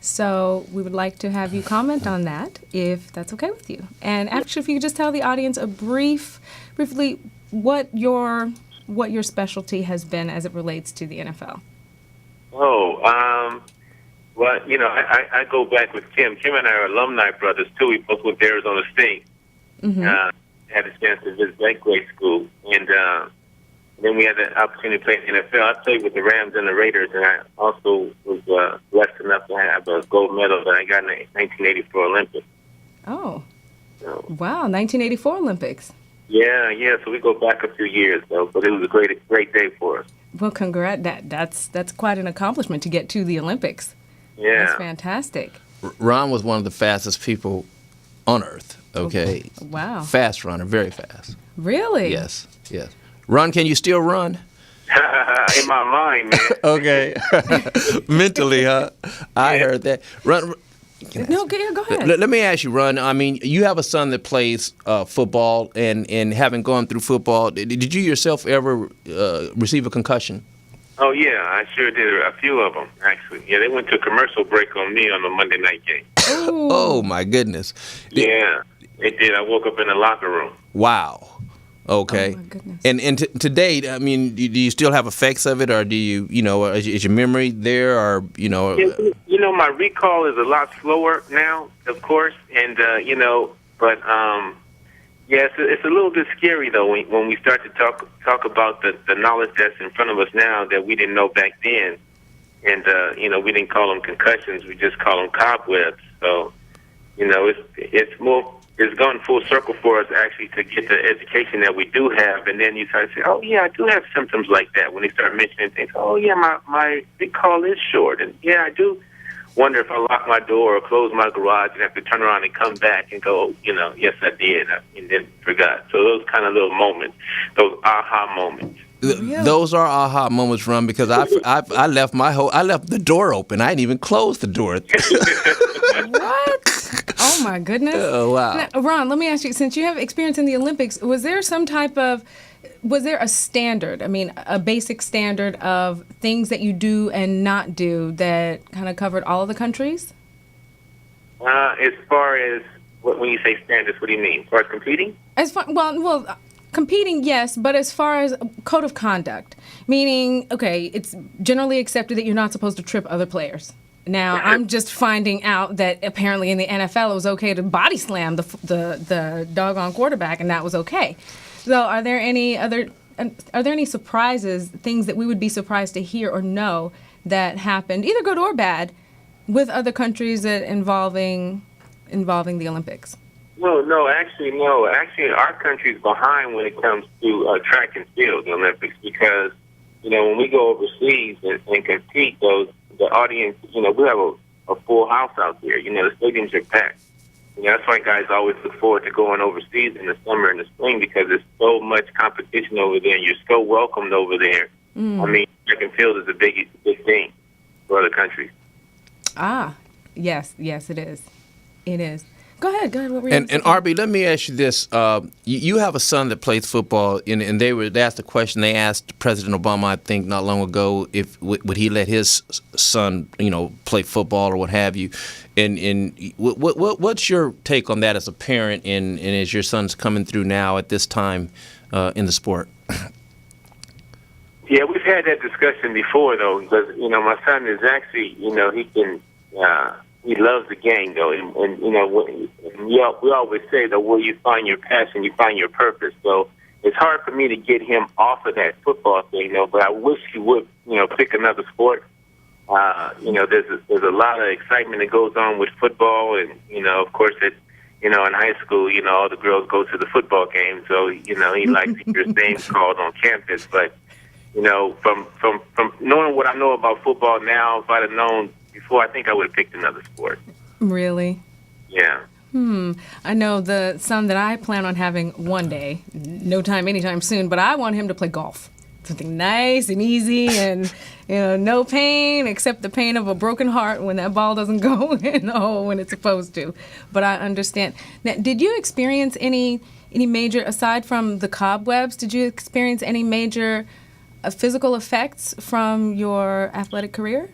So we would like to have you comment on that, if that's okay with you. And actually, if you could just tell the audience briefly what your specialty has been as it relates to the NFL. Oh, well, I go back with Kim. Kim and I are alumni brothers too. We both went to Arizona State. Had a chance to visit that great school, and then we had the opportunity to play in the NFL. I played with the Rams and the Raiders, and I also was blessed enough to have a gold medal that I got in the 1984 Olympics. Oh, So, wow, 1984 Olympics. yeah. So we go back a few years, though, but it was a great day for us. Well, that's quite an accomplishment to get to the Olympics. Yeah. That's fantastic. Ron was one of the fastest people on earth. Okay. Wow. Fast runner, very fast. Really? Yes. Ron, can you still run? In my mind, man. Okay. Mentally, huh? I heard that. Ron, No, go ahead. let me ask you, Ron. I mean, you have a son that plays football, and having gone through football, did you yourself ever receive a concussion? Oh, yeah, I sure did. A few of them, actually. Yeah, they went to a commercial break on me on the Monday night game. Oh, my goodness. Yeah, they did. I woke up in the locker room. Wow. Okay. Oh, my goodness. And to date, I mean, do you still have effects of it, or do is your memory there, or My recall is a lot slower now, of course, and but it's a little bit scary though when we start to talk about the knowledge that's in front of us now that we didn't know back then, and we didn't call them concussions, we just call them cobwebs. So, it's gone full circle for us actually to get the education that we do have, and then you start to say, oh yeah, I do have symptoms like that when they start mentioning things. Oh yeah, my recall is short, and yeah, I do wonder if I lock my door or close my garage and have to turn around and come back and go, yes I did, and then forgot. So those kind of little moments, those aha moments. Those are aha moments, Ron, because I left the door open. I didn't even close the door. What? Oh my goodness! Oh wow! Now, Ron, let me ask you: since you have experience in the Olympics, was there a standard? I mean, a basic standard of things that you do and not do that kind of covered all of the countries? As far as when you say standards, what do you mean? As far as competing? Competing, yes, but as far as code of conduct, meaning, okay, it's generally accepted that you're not supposed to trip other players. Now, I'm just finding out that apparently in the NFL it was okay to body slam the doggone quarterback, and that was okay. So, are there any surprises, things that we would be surprised to hear or know that happened, either good or bad, with other countries involving the Olympics? No. Actually, our country's behind when it comes to track and field, the Olympics, because when we go overseas and compete, the audience, we have a full house out there. The stadiums are packed. That's why guys always look forward to going overseas in the summer and the spring, because there's so much competition over there. You're so welcomed over there. I mean, track and field is a big thing for other countries. Ah, yes, it is. It is. Go ahead. What were you And RB, let me ask you this: you have a son that plays football, and they asked a question. They asked President Obama, I think, not long ago, if would he let his son, play football or what have you. And what's your take on that as a parent, and as your son's coming through now at this time in the sport? Yeah, we've had that discussion before, though, because my son is actually, he can. He loves the game, though, and we always say that where you find your passion, you find your purpose. So it's hard for me to get him off of that football thing, but I wish he would, pick another sport. There's a lot of excitement that goes on with football, and of course, in high school, all the girls go to the football game, so he likes to hear his name called on campus. But from knowing what I know about football now, if I'd have known before, I think I would have picked another sport. Really? Yeah. I know the son that I plan on having one day, no time anytime soon, but I want him to play golf. Something nice and easy and, no pain except the pain of a broken heart when that ball doesn't go in the hole when it's supposed to. But I understand. Now, did you experience any major, aside from the cobwebs, did you experience any major physical effects from your athletic career?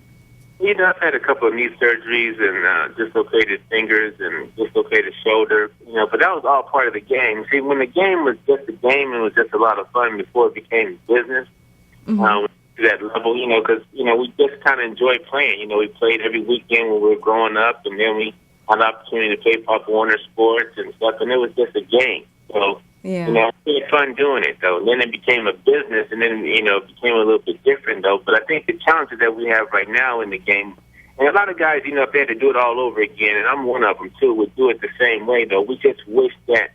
I've had a couple of knee surgeries and dislocated fingers and dislocated shoulder, but that was all part of the game. See, when the game was just a game and was just a lot of fun before it became business, to that level, because, we just kind of enjoyed playing. We played every weekend when we were growing up, and then we had the opportunity to play Pop Warner Sports and stuff, and it was just a game. So, yeah. It was fun doing it, though. And then it became a business, and then, it became a little bit different, though. But I think the challenges that we have right now in the game, and a lot of guys, if they had to do it all over again, and I'm one of them, too, would do it the same way, though. We just wish that,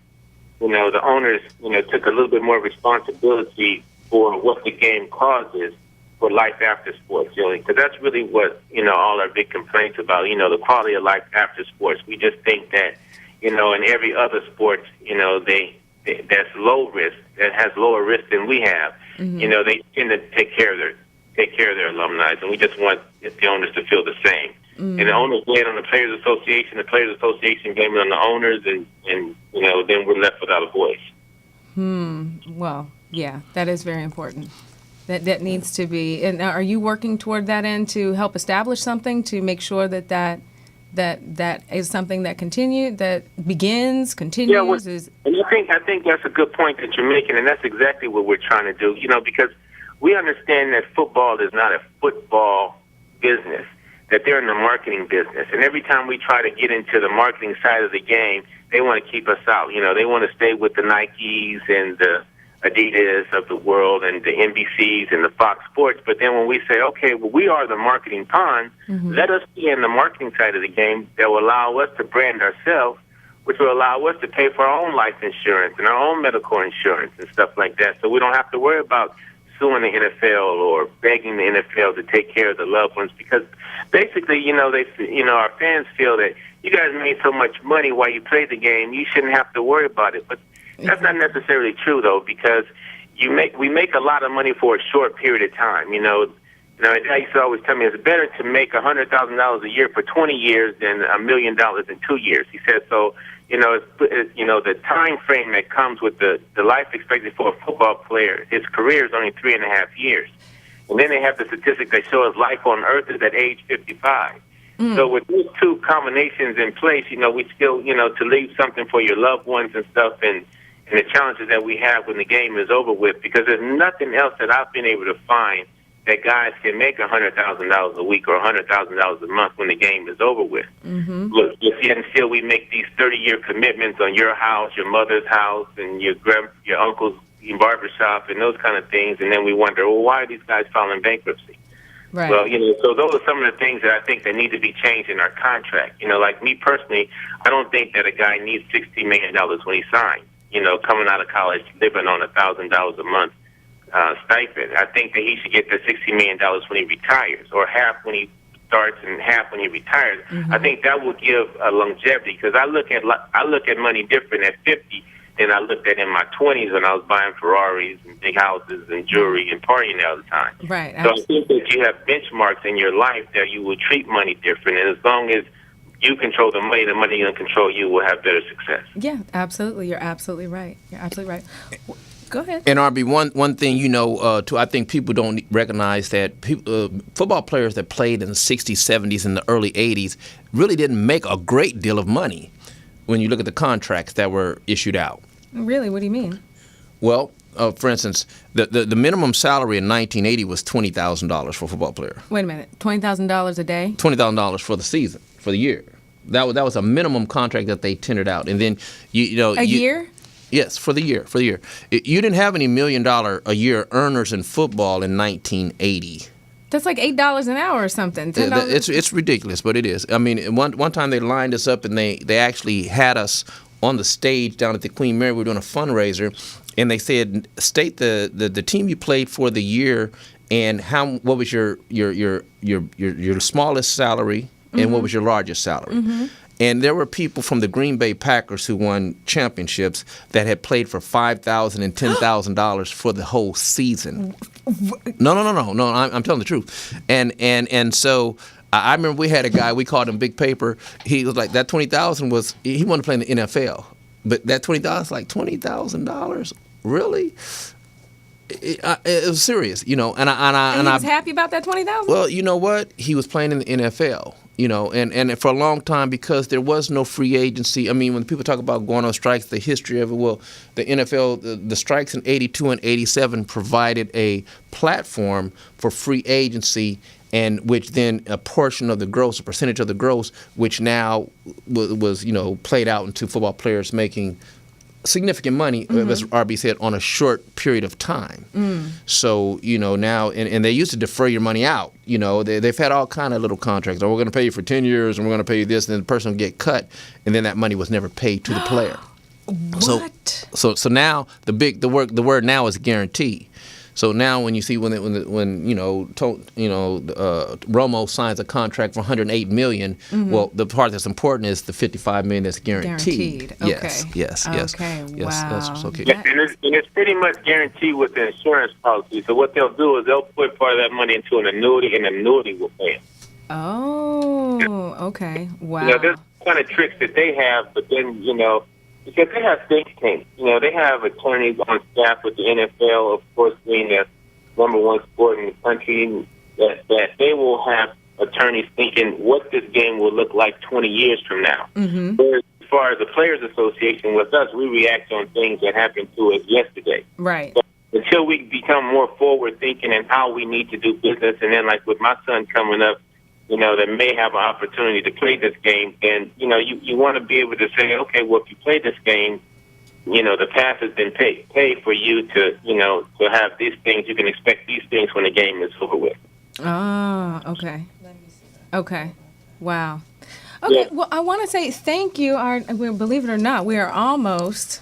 the owners, took a little bit more responsibility for what the game causes for life after sports, because that's really what, all our big complaints about, the quality of life after sports. We just think that, in every other sport, that's low risk, that has lower risk than we have. They tend to take care of their alumni, and we just want the owners to feel the same. And the owners blame on the Players Association, the Players Association blame it on the owners, and then we're left without a voice. Well, yeah, that is very important. That needs to be. And are you working toward that end to help establish something to make sure that that is something that continues. And I think that's a good point that you're making, and that's exactly what we're trying to do. Because we understand that football is not a football business, that they're in the marketing business, and every time we try to get into the marketing side of the game, they want to keep us out. They want to stay with the Nikes and the Adidas of the world and the NBCs and the Fox Sports. But then when we say, okay, well, we are the marketing pawn, let us be in the marketing side of the game that will allow us to brand ourselves, which will allow us to pay for our own life insurance and our own medical insurance and stuff like that. So we don't have to worry about suing the NFL or begging the NFL to take care of the loved ones, because basically, our fans feel that you guys made so much money while you played the game, you shouldn't have to worry about it. But that's not necessarily true, though, because we make a lot of money for a short period of time. I used to always tell me it's better to make $100,000 a year for 20 years than $1 million in 2 years. He said so. The time frame that comes with the life expectancy for a football player, his career is only 3.5 years. And then they have the statistic that shows life on earth is at age 55. So with those two combinations in place, we still, to leave something for your loved ones and stuff, and the challenges that we have when the game is over with, because there's nothing else that I've been able to find that guys can make $100,000 a week or $100,000 a month when the game is over with. Look, yet and still we make these 30-year commitments on your house, your mother's house, and your uncle's barbershop and those kind of things, and then we wonder, well, why are these guys filing bankruptcy? Right. Well, so those are some of the things that I think that need to be changed in our contract. Like me personally, I don't think that a guy needs $60 million when he signs. Coming out of college, living on $1,000 a month stipend. I think that he should get the $60 million when he retires, or half when he starts and half when he retires. I think that will give a longevity, because I look at money different at 50 than I looked at in my 20s when I was buying Ferraris and big houses and jewelry and partying all the time. Right. So I think that you have benchmarks in your life that you will treat money different, and as long as you control the money going to control you will have better success. Yeah, absolutely. You're absolutely right. Go ahead. And RB, one thing I think people don't recognize that football players that played in the 60s, 70s, and the early 80s really didn't make a great deal of money when you look at the contracts that were issued out. Really? What do you mean? Well, for instance, the minimum salary in 1980 was $20,000 for a football player. Wait a minute, $20,000 a day? $20,000 for the season, for the year. That was a minimum contract that they tendered out, and then a year. Yes, for the year. You didn't have any $1 million a year earners in football in 1980. That's like $8 an hour or something. $10. It's ridiculous, but it is. I mean, one time they lined us up and they actually had us on the stage down at the Queen Mary. We were doing a fundraiser, and they said, state the team you played for the year and what was your smallest salary and what was your largest salary. And there were people from the Green Bay Packers who won championships that had played for $5,000 and $10,000 for the whole season. No. I'm telling the truth. And so I remember we had a guy, we called him Big Paper. He was like, that $20,000 was, he wanted to play in the NFL. But that $20,000 is like $20,000? Really? It was serious, And he was happy about that $20,000? Well, you know what? He was playing in the NFL. And for a long time, because there was no free agency. I mean, when people talk about going on strikes, the history of it, well, the NFL, the strikes in 82 and 87 provided a platform for free agency, and which then a portion of the gross, a percentage of the gross, which now was played out into football players making significant money, as RB said, on a short period of time. So, now, and they used to defer your money out. They've had all kind of little contracts. Oh, we're going to pay you for 10 years, and we're going to pay you this, and then the person will get cut, and then that money was never paid to the player. What? So now the word now is guarantee. So now when you see when Romo signs a contract for $108 million, well, the part that's important is the $55 million that's guaranteed. Okay. Yes. Okay. Yes, Wow. that's okay. Yeah, and it's pretty much guaranteed with the insurance policy. So what they'll do is they'll put part of that money into an annuity, and the annuity will pay it. Oh, okay. Wow. There's kind of tricks that they have, but then, because they have think tanks. They have attorneys on staff with the NFL, of course, being the number one sport in the country, that they will have attorneys thinking what this game will look like 20 years from now. Whereas as far as the Players Association, with us, we react on things that happened to us yesterday. Right. So until we become more forward-thinking in how we need to do business, and then like with my son coming up, that may have an opportunity to play this game, and, you want to be able to say, okay, well, if you play this game, the path has been paid for you to, to have these things. You can expect these things when the game is over with. Oh, okay. Okay. Wow. Okay, well, I want to say thank you. Believe it or not, we are almost,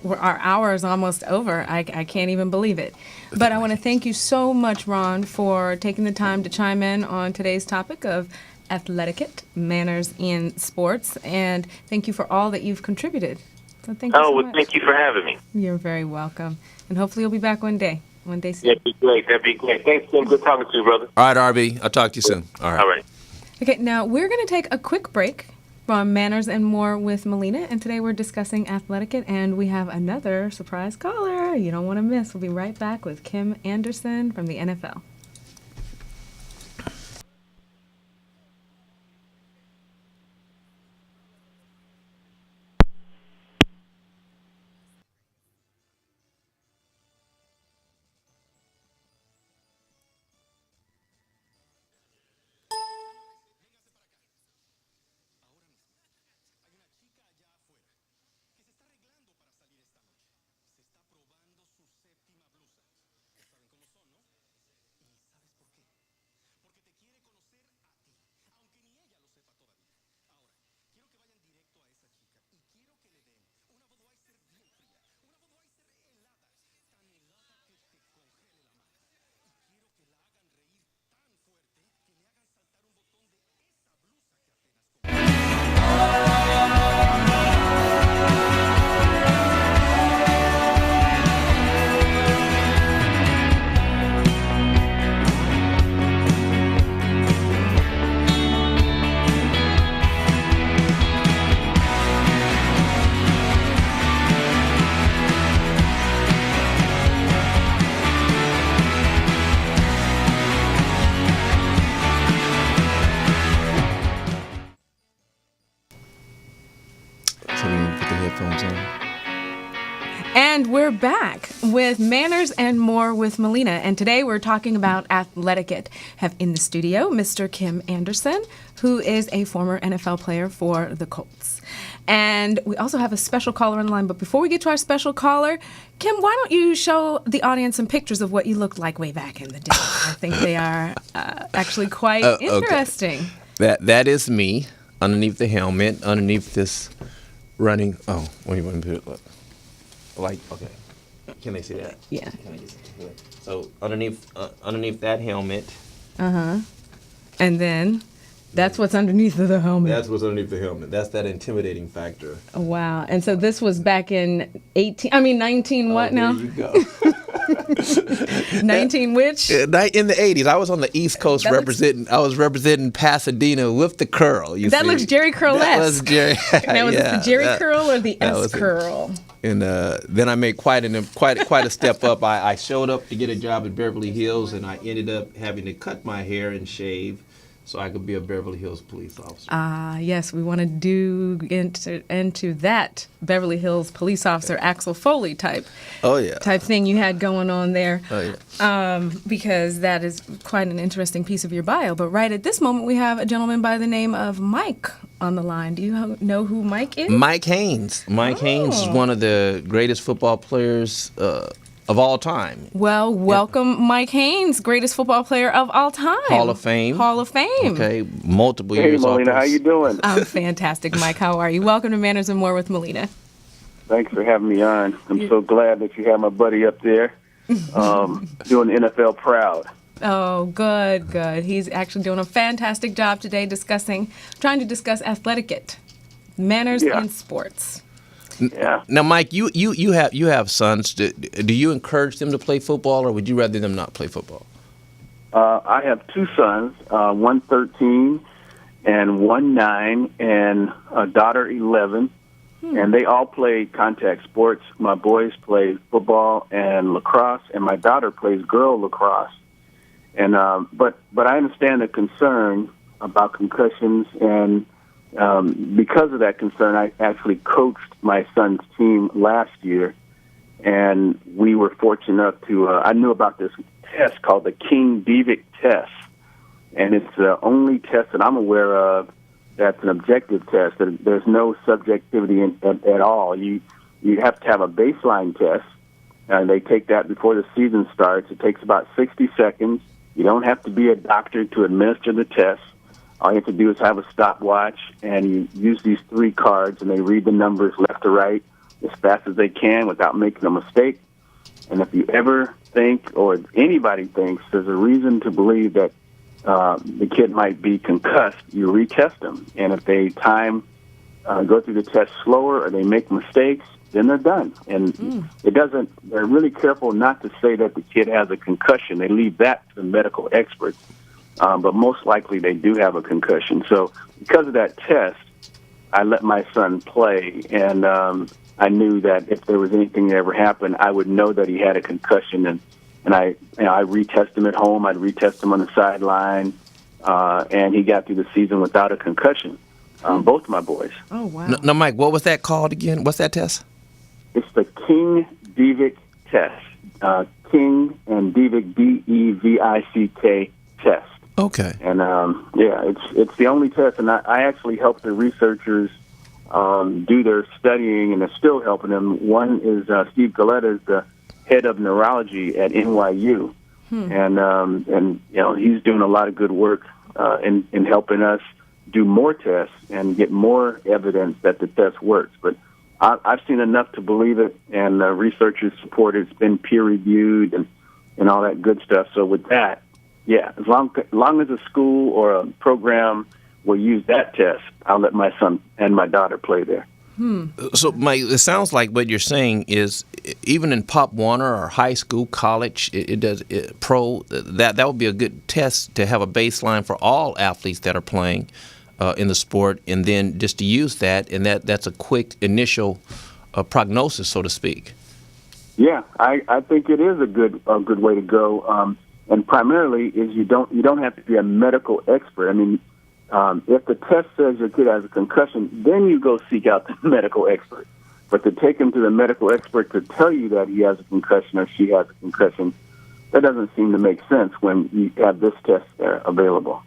our hour is almost over. I can't even believe it. But I want to thank you so much, Ron, for taking the time to chime in on today's topic of athletiquette, manners in sports. And thank you for all that you've contributed. So thank you so much. Thank you for having me. You're very welcome. And hopefully you'll be back one day soon. That'd be great. Thanks, Tim. Good talking to you, brother. All right, RB. I'll talk to you soon. All right. Okay, now we're going to take a quick break from Manners and More with Millena, and today we're discussing athletiquette, and we have another surprise caller you don't want to miss. We'll be right back with Kim Anderson from the NFL. And we're back with Manners and More with Millena. And today we're talking about athletiquette. Have in the studio Mr. Kim Anderson, who is a former NFL player for the Colts. And we also have a special caller on the line. But before we get to our special caller, Kim, why don't you show the audience some pictures of what you looked like way back in the day? I think they are actually quite interesting. Okay. That is me underneath the helmet, underneath this running. Oh, what do you want me to put? Like, okay, can they see that? Yeah. So underneath that helmet. And then that's what's underneath of the helmet. That's what's underneath the helmet. That's that intimidating factor. Oh, wow. And so this was back in 19 what now? There you go. 19 which? In the 80s, I was on the East Coast I was representing Pasadena with the curl. That looks Jerry Curl-esque. That was Jerry. Now, was it the Jerry curl or the S curl? And then I made quite a step up. I showed up to get a job at Beverly Hills, and I ended up having to cut my hair and shave so I could be a Beverly Hills police officer. Yes, we want to do into that Beverly Hills police officer Axel Foley type thing you had going on there. Because that is quite an interesting piece of your bio. But right at this moment, we have a gentleman by the name of Mike on the line. Do you know who Mike is? Mike Haynes. Mike Haynes is one of the greatest football players of all time. Well, welcome, Mike Haynes, greatest football player of all time. Hall of Fame. Okay, multiple years. Hey, Millena, how you doing? I'm fantastic, Mike. How are you? Welcome to Manners and More with Millena. Thanks for having me on. I'm so glad that you have my buddy up there doing the NFL proud. Oh, good. He's actually doing a fantastic job today trying to discuss athletiquette, manners in sports. Yeah. Now, Mike, you have sons. Do you encourage them to play football, or would you rather them not play football? I have two sons, one 13 and one 9, and a daughter 11, and they all play contact sports. My boys play football and lacrosse, and my daughter plays girl lacrosse. And but I understand the concern about concussions, and because of that concern, I actually coached my son's team last year, and we were fortunate enough to. I knew about this test called the King-Devick test, and it's the only test that I'm aware of that's an objective test. There's no subjectivity at all. You have to have a baseline test, and they take that before the season starts. It takes about 60 seconds. You don't have to be a doctor to administer the test. All you have to do is have a stopwatch, and you use these 3 cards, and they read the numbers left to right as fast as they can without making a mistake. And if you ever think, or anybody thinks, there's a reason to believe that the kid might be concussed, you retest them. And if they go through the test slower or they make mistakes, then they're done. And they're really careful not to say that the kid has a concussion. They leave that to the medical experts. But most likely they do have a concussion. So because of that test, I let my son play, and I knew that if there was anything that ever happened, I would know that he had a concussion. And I retest him at home. I'd retest him on the sideline, and he got through the season without a concussion. Both of my boys. Oh, wow. Now, Mike, what was that called again? What's that test? It's the King-Devick test. King and Devick, D-E-V-I-C-K test. Okay. And it's the only test, and I actually help the researchers do their studying, and they're still helping them. One is Steve Galetta is the head of neurology at NYU, and he's doing a lot of good work in helping us do more tests and get more evidence that the test works. But I've seen enough to believe it, and researchers support it. It's been peer reviewed and all that good stuff. So with that, yeah, as long as a school or a program will use that test, I'll let my son and my daughter play there. So, Mike, it sounds like what you're saying is even in Pop Warner or high school, college, pro, that would be a good test to have a baseline for all athletes that are playing in the sport, and then just to use that, and that's a quick initial prognosis, so to speak. Yeah, I think it is a good way to go. And primarily is you don't have to be a medical expert. I mean, if the test says your kid has a concussion, then you go seek out the medical expert. But to take him to the medical expert to tell you that he has a concussion or she has a concussion, that doesn't seem to make sense when you have this test there available.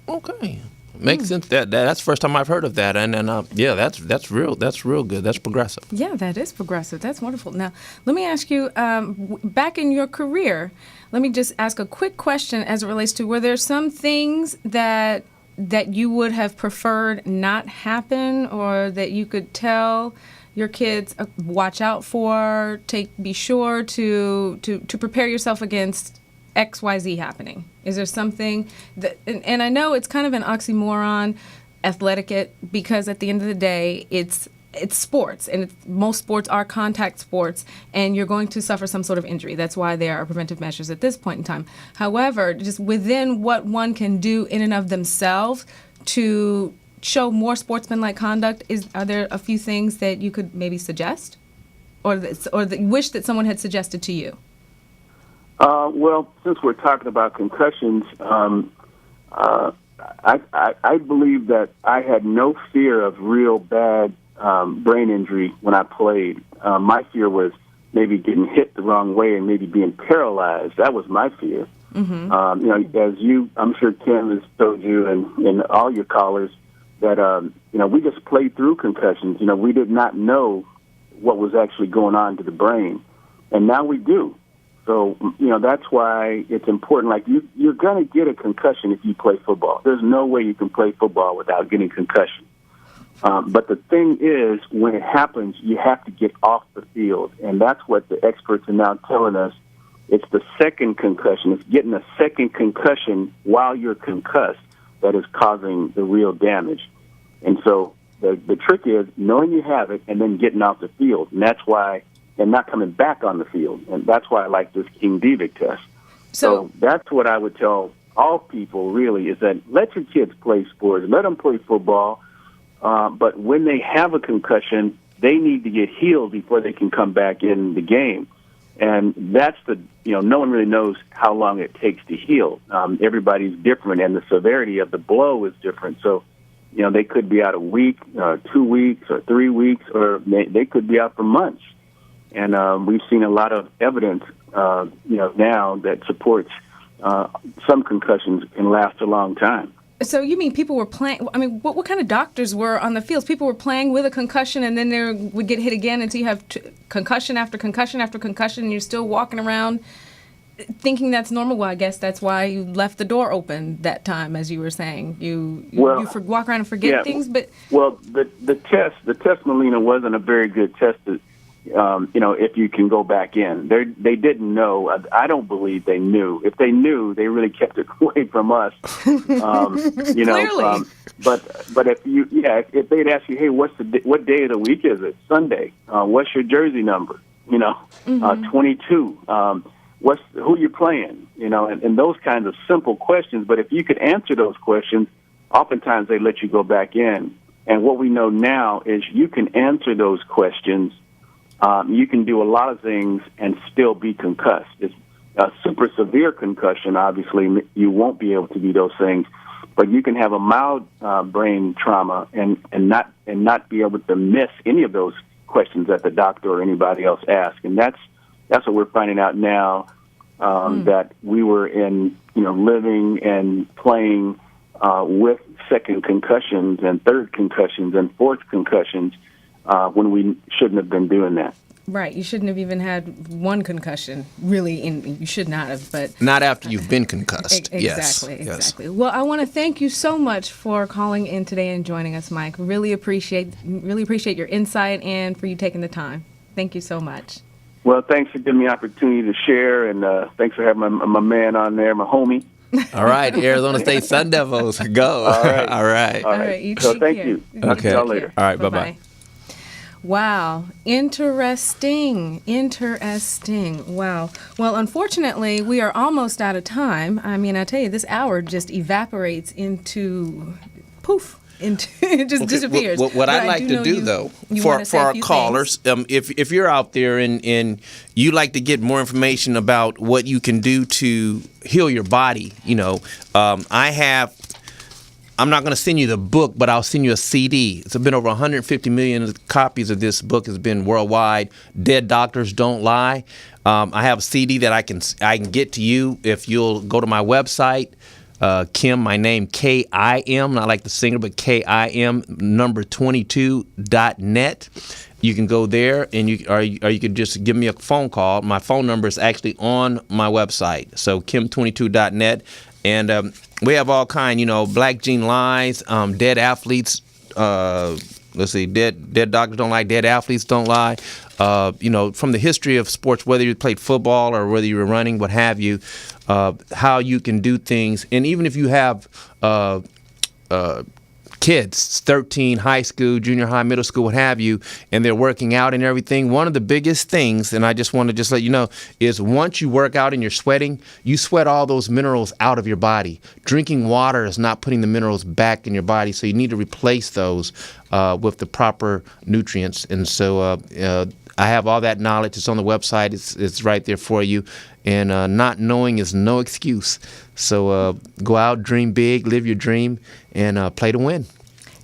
Okay. Makes sense. That's the first time I've heard of that, and that's real good. That's progressive. Yeah, that is progressive. That's wonderful. Now, let me ask you, back in your career, let me just ask a quick question as it relates to, were there some things that you would have preferred not happen, or that you could tell your kids watch out for, be sure to prepare yourself against XYZ happening? Is there something that, and I know it's kind of an oxymoron, athletiquette, because at the end of the day, it's sports, and most sports are contact sports, and you're going to suffer some sort of injury. That's why there are preventive measures at this point in time. However, just within what one can do in and of themselves to show more sportsmanlike conduct, are there a few things that you could maybe suggest, or that you wish that someone had suggested to you? Well, since we're talking about concussions, I believe that I had no fear of real bad brain injury when I played. My fear was maybe getting hit the wrong way and maybe being paralyzed. That was my fear. Mm-hmm. I'm sure Kim has told you and all your callers that, we just played through concussions. We did not know what was actually going on to the brain, and now we do. So, that's why it's important. Like, you're going to get a concussion if you play football. There's no way you can play football without getting concussion. But the thing is, when it happens, you have to get off the field. And that's what the experts are now telling us. It's the second concussion. It's getting a second concussion while you're concussed that is causing the real damage. And so the trick is knowing you have it and then getting off the field. And that's why, and not coming back on the field. And that's why I like this King-Devick test. So that's what I would tell all people, really, is that let your kids play sports. Let them play football. But when they have a concussion, they need to get healed before they can come back in the game. And that's no one really knows how long it takes to heal. Everybody's different, and the severity of the blow is different. So, they could be out a week, 2 weeks, or 3 weeks, or they could be out for months. And we've seen a lot of evidence, now that supports some concussions can last a long time. So you mean people were playing? I mean, what kind of doctors were on the fields? People were playing with a concussion, and then they would get hit again until you have concussion after concussion after concussion, and you're still walking around thinking that's normal. Well, I guess that's why you left the door open that time, as you were saying. You walk around and forget things, but the test, Millena, wasn't a very good test. If you can go back in, they didn't know. I don't believe they knew. If they knew, they really kept it away from us. Clearly. But if they'd ask you, hey, what day of the week is it? Sunday. What's your jersey number? 22. Who you playing? And those kinds of simple questions. But if you could answer those questions, oftentimes they let you go back in. And what we know now is you can answer those questions. You can do a lot of things and still be concussed. It's a super severe concussion. Obviously, you won't be able to do those things, but you can have a mild brain trauma and not be able to miss any of those questions that the doctor or anybody else asks. And that's what we're finding out now, that we were living and playing with second concussions and third concussions and fourth concussions. When we shouldn't have been doing that. Right. You shouldn't have even had one concussion, really, and you should not have. But not after you've been concussed. Exactly. Yes. Well, I want to thank you so much for calling in today and joining us, Mike. Really appreciate your insight and for you taking the time. Thank you so much. Well, thanks for giving me the opportunity to share, and thanks for having my man on there, my homie. All right, Arizona State Sun Devils, go. All right. All right. So thank you. Okay. Talk later. All right, bye-bye. Wow. Interesting. Wow. Well, unfortunately, we are almost out of time. I mean, I tell you, this hour just evaporates into poof. It just disappears. What I'd like to do, though, for our callers, if you're out there and you like to get more information about what you can do to heal your body, I'm not going to send you the book, but I'll send you a CD. It's been over 150 million copies of this book has been worldwide. Dead Doctors Don't Lie. I have a CD that I can get to you if you'll go to my website. Kim, my name, K-I-M, not like the singer, but K-I-M, number 22.net. You can go there, and you can just give me a phone call. My phone number is actually on my website, so Kim22.net. And we have all kind, Black Gene Lies, dead athletes. Let's see, dead doctors don't lie, dead athletes don't lie. From the history of sports, whether you played football or whether you were running, what have you, how you can do things. And even if you have kids, 13, high school, junior high, middle school, what have you, and they're working out and everything, one of the biggest things, and I just want to let you know, is once you work out and you're sweating, you sweat all those minerals out of your body. Drinking water is not putting the minerals back in your body, so you need to replace those with the proper nutrients. And so I have all that knowledge. It's on the website. It's right there for you. And not knowing is no excuse. So go out, dream big, live your dream, and play to win.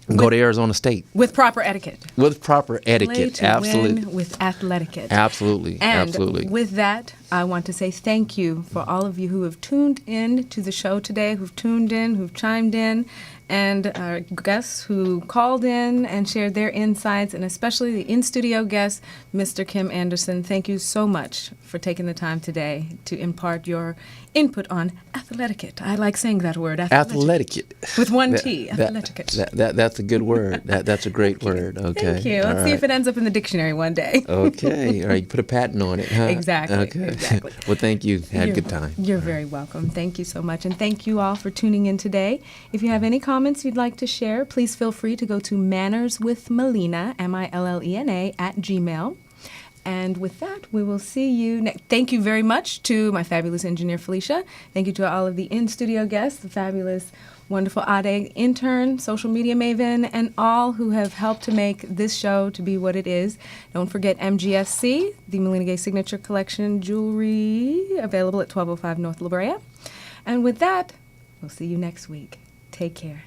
And go to Arizona State. With proper etiquette. With proper etiquette, play to absolutely. Win with athletiquette. Absolutely, and absolutely. With that, I want to say thank you for all of you who have tuned in to the show today, who've tuned in, who've chimed in, and our guests who called in and shared their insights, and especially the in-studio guest, Mr. Kim Anderson. Thank you so much for taking the time today to impart your input on athletiquette. I like saying that word, athletiquette. With one T, athletiquette. That's a good word. That's a great word. Okay. Thank you. Let's see if it ends up in the dictionary one day. Okay. All right. You put a patent on it, huh? Exactly. Okay. Exactly. Well, thank you. Had a good time. You're very welcome. Thank you so much. And thank you all for tuning in today. If you have any comments you'd like to share, please feel free to go to mannerswithmillena, Millena, @gmail.com. And with that, we will see you next. Thank you very much to my fabulous engineer, Felicia. Thank you to all of the in-studio guests, the fabulous, wonderful Ade intern, social media maven, and all who have helped to make this show to be what it is. Don't forget MGSC, the Millena Gay Signature Collection jewelry, available at 1205 North La Brea. And with that, we'll see you next week. Take care.